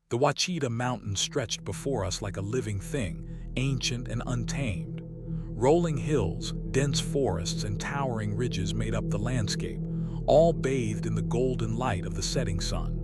The Ouachita Mountain stretched before us like a living thing, ancient and untamed. Rolling hills, dense forests, and towering ridges made up the landscape, all bathed in the golden light of the setting sun.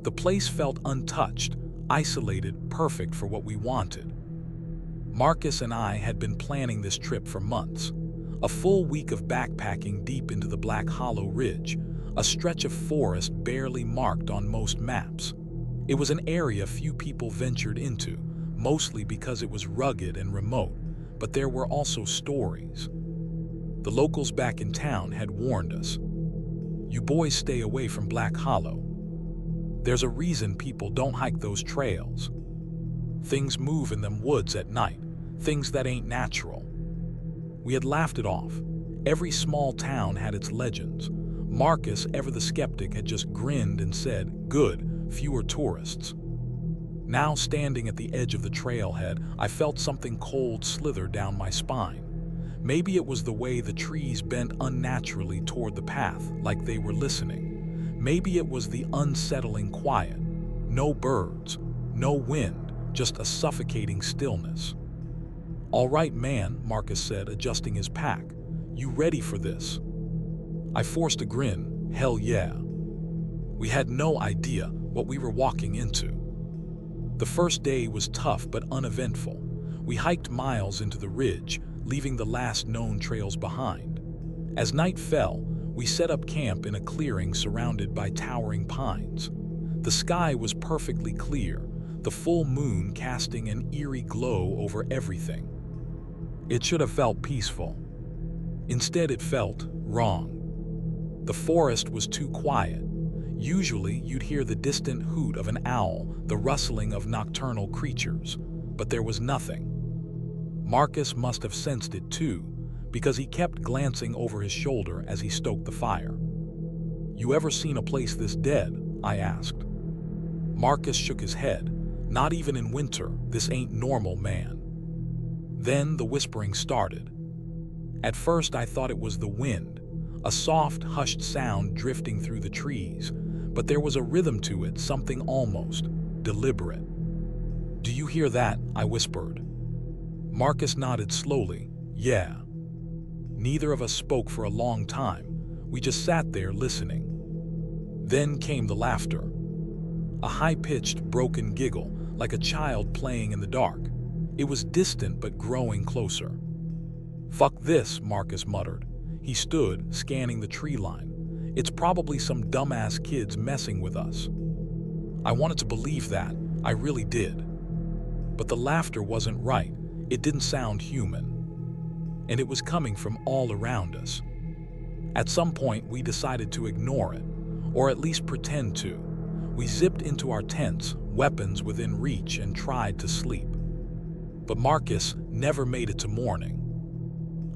The place felt untouched, isolated, perfect for what we wanted. Marcus and I had been planning this trip for months. A full week of backpacking deep into the Black Hollow Ridge, a stretch of forest barely marked on most maps. It was an area few people ventured into, mostly because it was rugged and remote, but there were also stories. The locals back in town had warned us. You boys stay away from Black Hollow. There's a reason people don't hike those trails. Things move in them woods at night, things that ain't natural. We had laughed it off. Every small town had its legends. Marcus, ever the skeptic, had just grinned and said, "Good, fewer tourists." Now, standing at the edge of the trailhead, I felt something cold slither down my spine. Maybe it was the way the trees bent unnaturally toward the path, like they were listening. Maybe it was the unsettling quiet. No birds, no wind, just a suffocating stillness. "All right, man," Marcus said, adjusting his pack. "You ready for this?" I forced a grin. Hell yeah. We had no idea what we were walking into. The first day was tough but uneventful. We hiked miles into the ridge, leaving the last known trails behind. As night fell, we set up camp in a clearing surrounded by towering pines. The sky was perfectly clear, the full moon casting an eerie glow over everything. It should have felt peaceful. Instead, it felt wrong. The forest was too quiet. Usually, you'd hear the distant hoot of an owl, the rustling of nocturnal creatures, but there was nothing. Marcus must have sensed it too, because he kept glancing over his shoulder as he stoked the fire. "You ever seen a place this dead?" I asked. Marcus shook his head. "Not even in winter, this ain't normal, man." Then the whispering started. At first I thought it was the wind, a soft, hushed sound drifting through the trees, but there was a rhythm to it, something almost deliberate. "Do you hear that?" I whispered. Marcus nodded slowly. "Yeah." Neither of us spoke for a long time. We just sat there listening. Then came the laughter. A high-pitched, broken giggle, like a child playing in the dark. It was distant but growing closer. "Fuck this," Marcus muttered. He stood, scanning the tree line. "It's probably some dumbass kids messing with us." I wanted to believe that. I really did. But the laughter wasn't right. It didn't sound human. And it was coming from all around us. At some point, we decided to ignore it, or at least pretend to. We zipped into our tents, weapons within reach, and tried to sleep. But Marcus never made it to morning.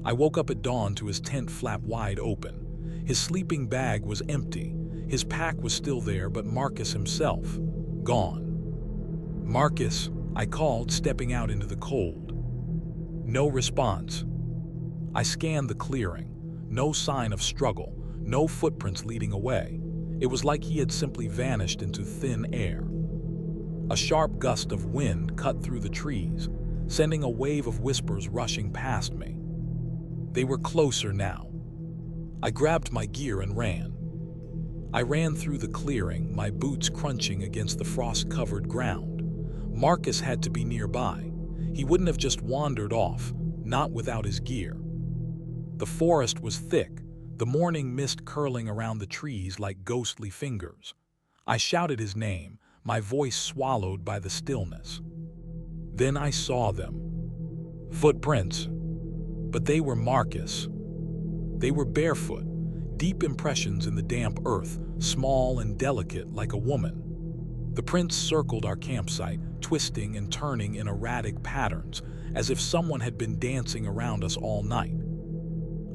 I woke up at dawn to his tent flap wide open. His sleeping bag was empty. His pack was still there, but Marcus himself, gone. "Marcus," I called, stepping out into the cold. No response. I scanned the clearing. No sign of struggle, no footprints leading away. It was like he had simply vanished into thin air. A sharp gust of wind cut through the trees, sending a wave of whispers rushing past me. They were closer now. I grabbed my gear and ran. I ran through the clearing, my boots crunching against the frost-covered ground. Marcus had to be nearby. He wouldn't have just wandered off, not without his gear. The forest was thick, the morning mist curling around the trees like ghostly fingers. I shouted his name, my voice swallowed by the stillness. Then I saw them. Footprints. But they were Marcus. They were barefoot, deep impressions in the damp earth, small and delicate like a woman. The prints circled our campsite, twisting and turning in erratic patterns, as if someone had been dancing around us all night.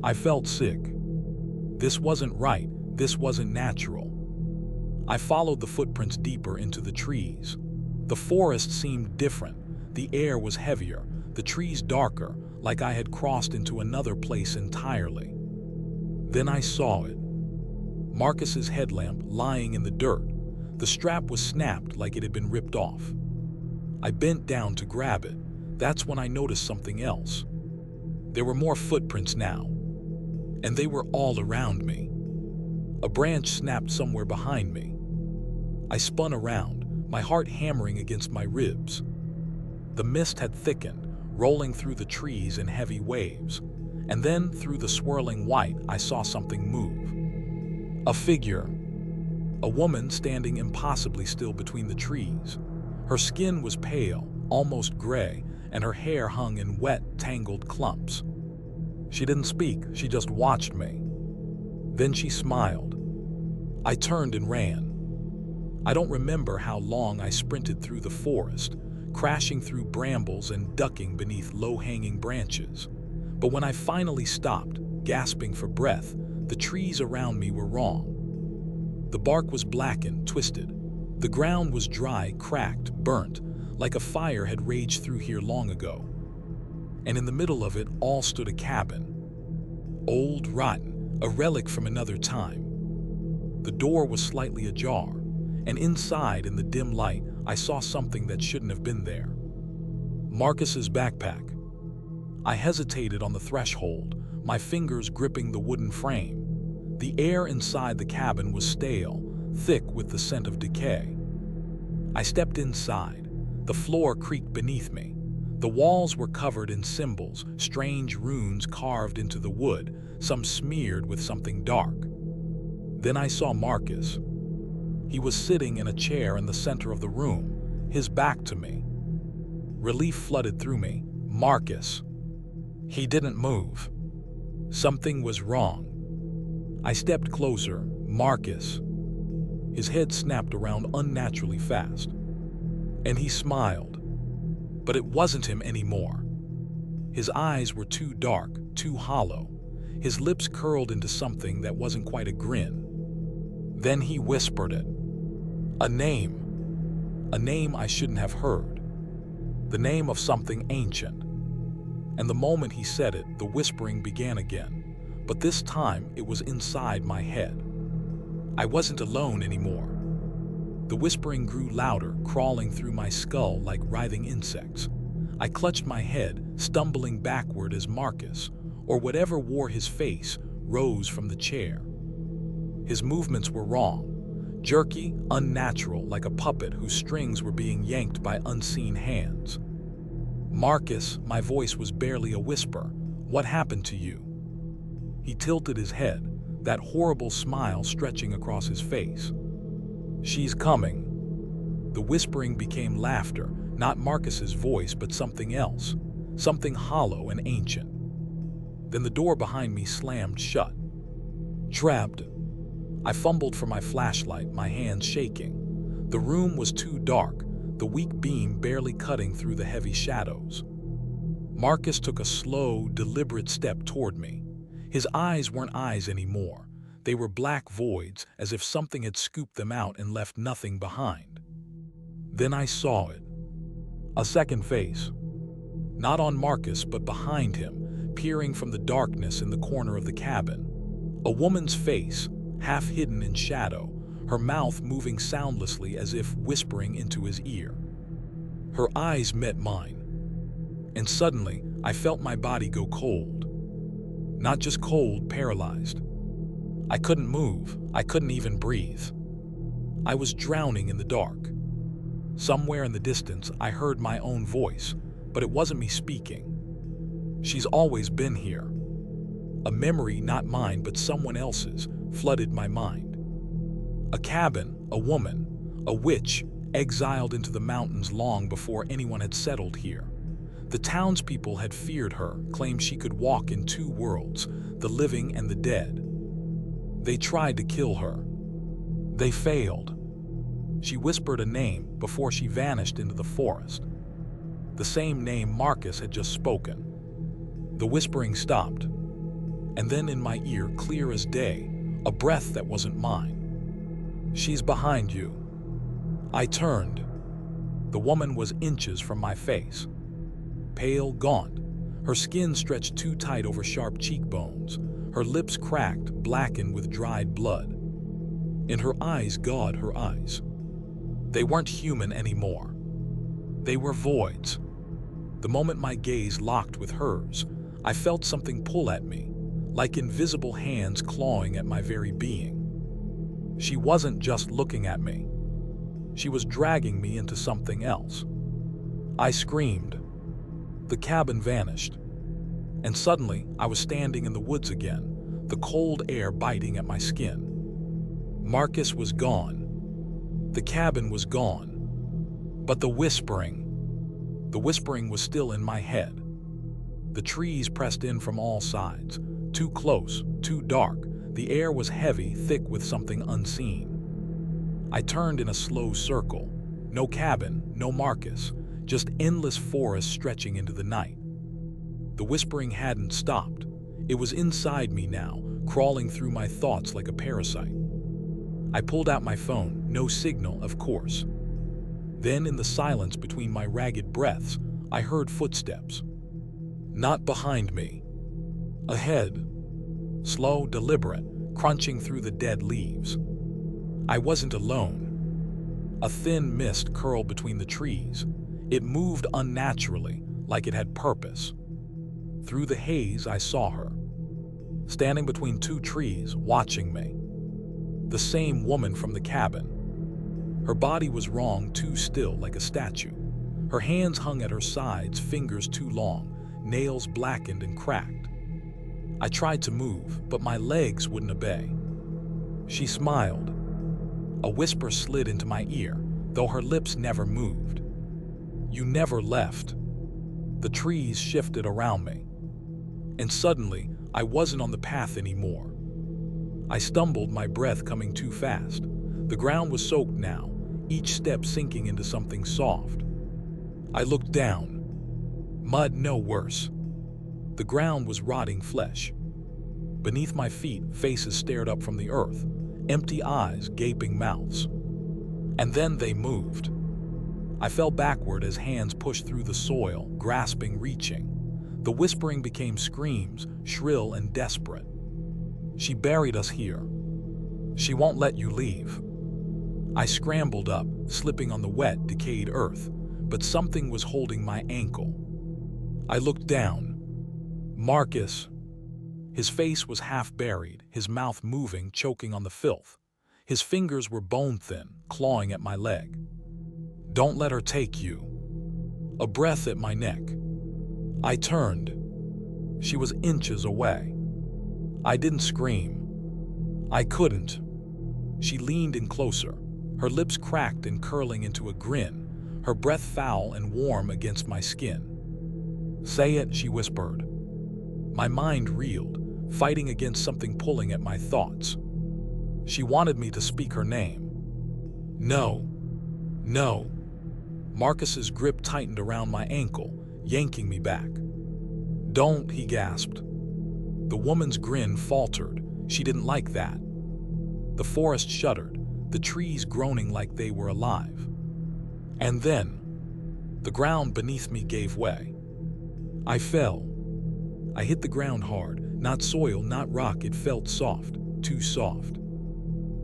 I felt sick. This wasn't right. This wasn't natural. I followed the footprints deeper into the trees. The forest seemed different. The air was heavier, the trees darker, like I had crossed into another place entirely. Then I saw it. Marcus's headlamp lying in the dirt, The strap was snapped like it had been ripped off. I bent down to grab it. That's when I noticed something else. There were more footprints now, and they were all around me. A branch snapped somewhere behind me. I spun around, my heart hammering against my ribs. The mist had thickened, rolling through the trees in heavy waves, and then through the swirling white I saw something move. A figure. A woman standing impossibly still between the trees. Her skin was pale, almost gray, and her hair hung in wet, tangled clumps. She didn't speak, she just watched me. Then she smiled. I turned and ran. I don't remember how long I sprinted through the forest, crashing through brambles and ducking beneath low-hanging branches. But when I finally stopped, gasping for breath, the trees around me were wrong. The bark was blackened, twisted. The ground was dry, cracked, burnt, like a fire had raged through here long ago. And in the middle of it all stood a cabin. Old, rotten, a relic from another time. The door was slightly ajar, and inside, in the dim light, I saw something that shouldn't have been there. Marcus's backpack. I hesitated on the threshold, my fingers gripping the wooden frame. The air inside the cabin was stale, thick with the scent of decay. I stepped inside. The floor creaked beneath me. The walls were covered in symbols, strange runes carved into the wood, some smeared with something dark. Then I saw Marcus. He was sitting in a chair in the center of the room, his back to me. Relief flooded through me. Marcus. He didn't move. Something was wrong. I stepped closer. Marcus. His head snapped around unnaturally fast. And he smiled. But it wasn't him anymore. His eyes were too dark, too hollow. His lips curled into something that wasn't quite a grin. Then he whispered it. A name. A name I shouldn't have heard. The name of something ancient. And the moment he said it, the whispering began again. But this time, it was inside my head. I wasn't alone anymore. The whispering grew louder, crawling through my skull like writhing insects. I clutched my head, stumbling backward as Marcus, or whatever wore his face, rose from the chair. His movements were wrong, jerky, unnatural, like a puppet whose strings were being yanked by unseen hands. Marcus, my voice was barely a whisper. What happened to you? He tilted his head, that horrible smile stretching across his face. She's coming. The whispering became laughter, not Marcus's voice, but something else, something hollow and ancient. Then the door behind me slammed shut. Trapped. I fumbled for my flashlight, my hands shaking. The room was too dark, the weak beam barely cutting through the heavy shadows. Marcus took a slow, deliberate step toward me. His eyes weren't eyes anymore. They were black voids, as if something had scooped them out and left nothing behind. Then I saw it. A second face. Not on Marcus, but behind him, peering from the darkness in the corner of the cabin. A woman's face, half hidden in shadow, her mouth moving soundlessly as if whispering into his ear. Her eyes met mine, and suddenly I felt my body go cold. Not just cold, paralyzed. I couldn't move, I couldn't even breathe. I was drowning in the dark. Somewhere in the distance, I heard my own voice, but it wasn't me speaking. She's always been here. A memory, not mine, but someone else's, flooded my mind. A cabin, a woman, a witch, exiled into the mountains long before anyone had settled here. The townspeople had feared her, claimed she could walk in two worlds, the living and the dead. They tried to kill her. They failed. She whispered a name before she vanished into the forest. The same name Marcus had just spoken. The whispering stopped, and then in my ear, clear as day, a breath that wasn't mine. She's behind you. I turned. The woman was inches from my face. Pale, gaunt, her skin stretched too tight over sharp cheekbones, her lips cracked, blackened with dried blood. In her eyes, God, her eyes. They weren't human anymore. They were voids. The moment my gaze locked with hers, I felt something pull at me, like invisible hands clawing at my very being. She wasn't just looking at me. She was dragging me into something else. I screamed. The cabin vanished. And suddenly, I was standing in the woods again, the cold air biting at my skin. Marcus was gone. The cabin was gone. But the whispering was still in my head. The trees pressed in from all sides, too close, too dark. The air was heavy, thick with something unseen. I turned in a slow circle. No cabin, no Marcus, just endless forest stretching into the night. The whispering hadn't stopped. It was inside me now, crawling through my thoughts like a parasite. I pulled out my phone, no signal, of course. Then, in the silence between my ragged breaths, I heard footsteps. Not behind me. Ahead. Slow, deliberate, crunching through the dead leaves. I wasn't alone. A thin mist curled between the trees. It moved unnaturally, like it had purpose. Through the haze, I saw her, standing between two trees, watching me. The same woman from the cabin. Her body was wrong, too still, like a statue. Her hands hung at her sides, fingers too long, nails blackened and cracked. I tried to move, but my legs wouldn't obey. She smiled. A whisper slid into my ear, though her lips never moved. You never left. The trees shifted around me. And suddenly, I wasn't on the path anymore. I stumbled, my breath coming too fast. The ground was soaked now, each step sinking into something soft. I looked down. Mud, no worse. The ground was rotting flesh. Beneath my feet, faces stared up from the earth, empty eyes, gaping mouths. And then they moved. I fell backward as hands pushed through the soil, grasping, reaching. The whispering became screams, shrill and desperate. She buried us here. She won't let you leave. I scrambled up, slipping on the wet, decayed earth, but something was holding my ankle. I looked down. Marcus. His face was half buried, his mouth moving, choking on the filth. His fingers were bone-thin, clawing at my leg. Don't let her take you. A breath at my neck. I turned. She was inches away. I didn't scream. I couldn't. She leaned in closer, her lips cracked and curling into a grin, her breath foul and warm against my skin. Say it, she whispered. My mind reeled, fighting against something pulling at my thoughts. She wanted me to speak her name. No. No. Marcus's grip tightened around my ankle, yanking me back. Don't, he gasped. The woman's grin faltered. She didn't like that. The forest shuddered, the trees groaning like they were alive. And then, the ground beneath me gave way. I fell. I hit the ground hard, not soil, not rock. It felt soft, too soft.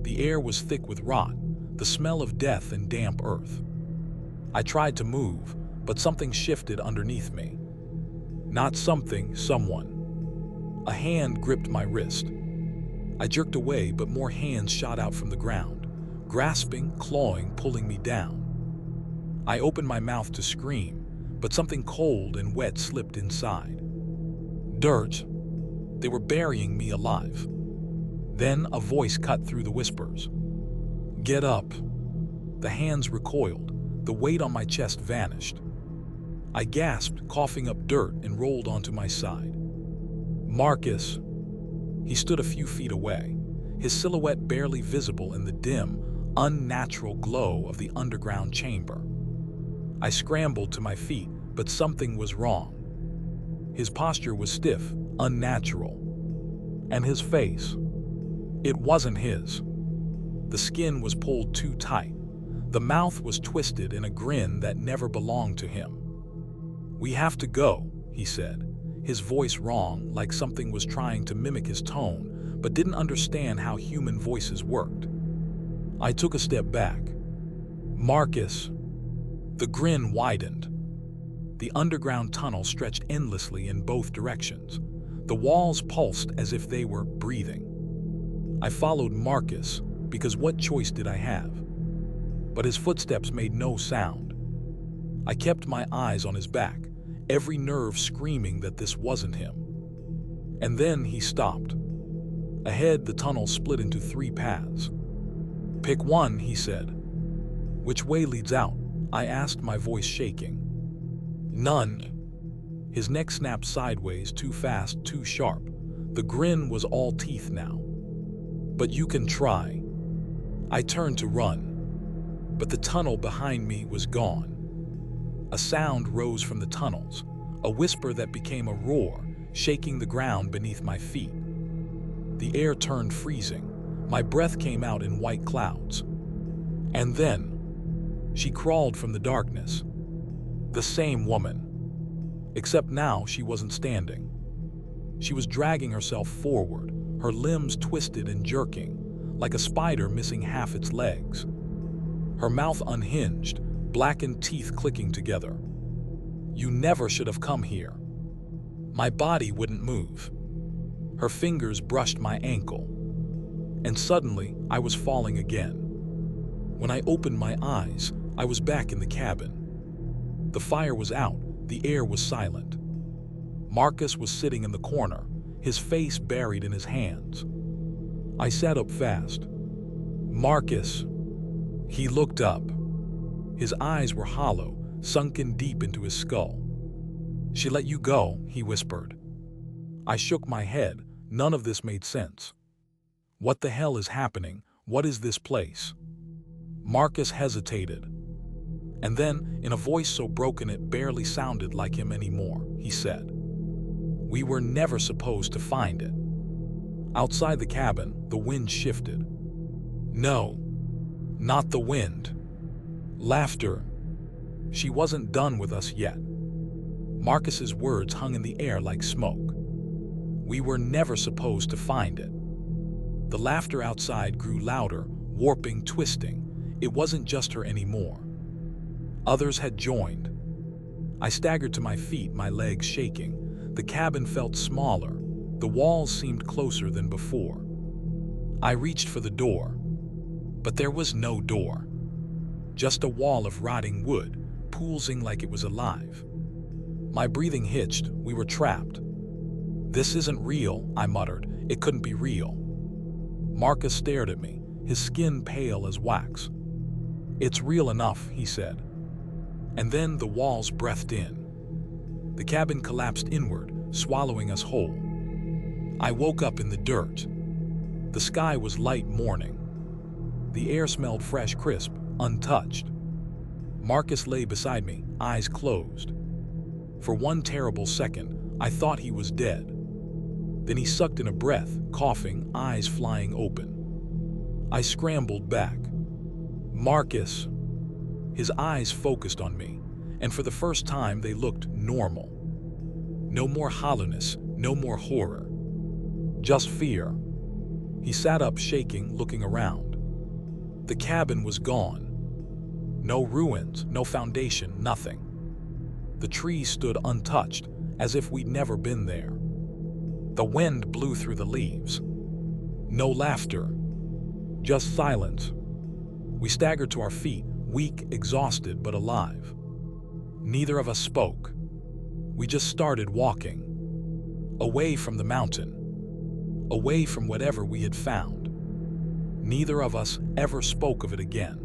The air was thick with rot, the smell of death and damp earth. I tried to move, but something shifted underneath me. Not something, someone. A hand gripped my wrist. I jerked away, but more hands shot out from the ground, grasping, clawing, pulling me down. I opened my mouth to scream, but something cold and wet slipped inside. Dirt. They were burying me alive. Then a voice cut through the whispers. Get up. The hands recoiled. The weight on my chest vanished. I gasped, coughing up dirt, and rolled onto my side. Marcus. He stood a few feet away, his silhouette barely visible in the dim, unnatural glow of the underground chamber. I scrambled to my feet, but something was wrong. His posture was stiff, unnatural. And his face. It wasn't his. The skin was pulled too tight. The mouth was twisted in a grin that never belonged to him. We have to go, he said, his voice wrong, like something was trying to mimic his tone, but didn't understand how human voices worked. I took a step back. Marcus. The grin widened. The underground tunnel stretched endlessly in both directions. The walls pulsed as if they were breathing. I followed Marcus because what choice did I have? But his footsteps made no sound. I kept my eyes on his back, every nerve screaming that this wasn't him. And then he stopped. Ahead, the tunnel split into 3 paths. "Pick one," he said. "Which way leads out?" I asked, my voice shaking. "None." His neck snapped sideways, too fast, too sharp. The grin was all teeth now. "But you can try." I turned to run, but the tunnel behind me was gone. A sound rose from the tunnels, a whisper that became a roar, shaking the ground beneath my feet. The air turned freezing. My breath came out in white clouds. And then, she crawled from the darkness. The same woman. Except now she wasn't standing. She was dragging herself forward, her limbs twisted and jerking, like a spider missing half its legs. Her mouth unhinged, blackened teeth clicking together. "You never should have come here." My body wouldn't move. Her fingers brushed my ankle. And suddenly, I was falling again. When I opened my eyes, I was back in the cabin. The fire was out, the air was silent. Marcus was sitting in the corner, his face buried in his hands. I sat up fast. "Marcus." He looked up. His eyes were hollow, sunken deep into his skull. "She let you go," he whispered. I shook my head. None of this made sense. What the hell is happening? What is this place? Marcus hesitated. And then, in a voice so broken it barely sounded like him anymore, he said, "We were never supposed to find it." Outside the cabin, the wind shifted. No, not the wind. Laughter. She wasn't done with us yet. Marcus's words hung in the air like smoke. We were never supposed to find it. The laughter outside grew louder, warping, twisting. It wasn't just her anymore. Others had joined. I staggered to my feet, my legs shaking. The cabin felt smaller. The walls seemed closer than before. I reached for the door, but there was no door. Just a wall of rotting wood, pulsing like it was alive. My breathing hitched. We were trapped. "This isn't real," I muttered. "It couldn't be real." Marcus stared at me, his skin pale as wax. "It's real enough," he said. And then the walls breathed in. The cabin collapsed inward, swallowing us whole. I woke up in the dirt. The sky was light morning. The air smelled fresh, crisp, untouched. Marcus lay beside me, eyes closed. For one terrible second, I thought he was dead. Then he sucked in a breath, coughing, eyes flying open. I scrambled back. "Marcus." His eyes focused on me, and for the first time they looked normal. No more hollowness, no more horror. Just fear. He sat up, shaking, looking around. The cabin was gone. No ruins, no foundation, nothing. The trees stood untouched, as if we'd never been there. The wind blew through the leaves. No laughter. Just silence. We staggered to our feet, weak, exhausted, but alive. Neither of us spoke. We just started walking. Away from the mountain. Away from whatever we had found. Neither of us ever spoke of it again.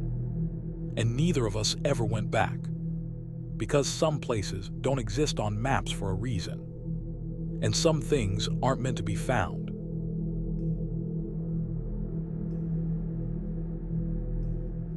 And neither of us ever went back. Because some places don't exist on maps for a reason. And some things aren't meant to be found.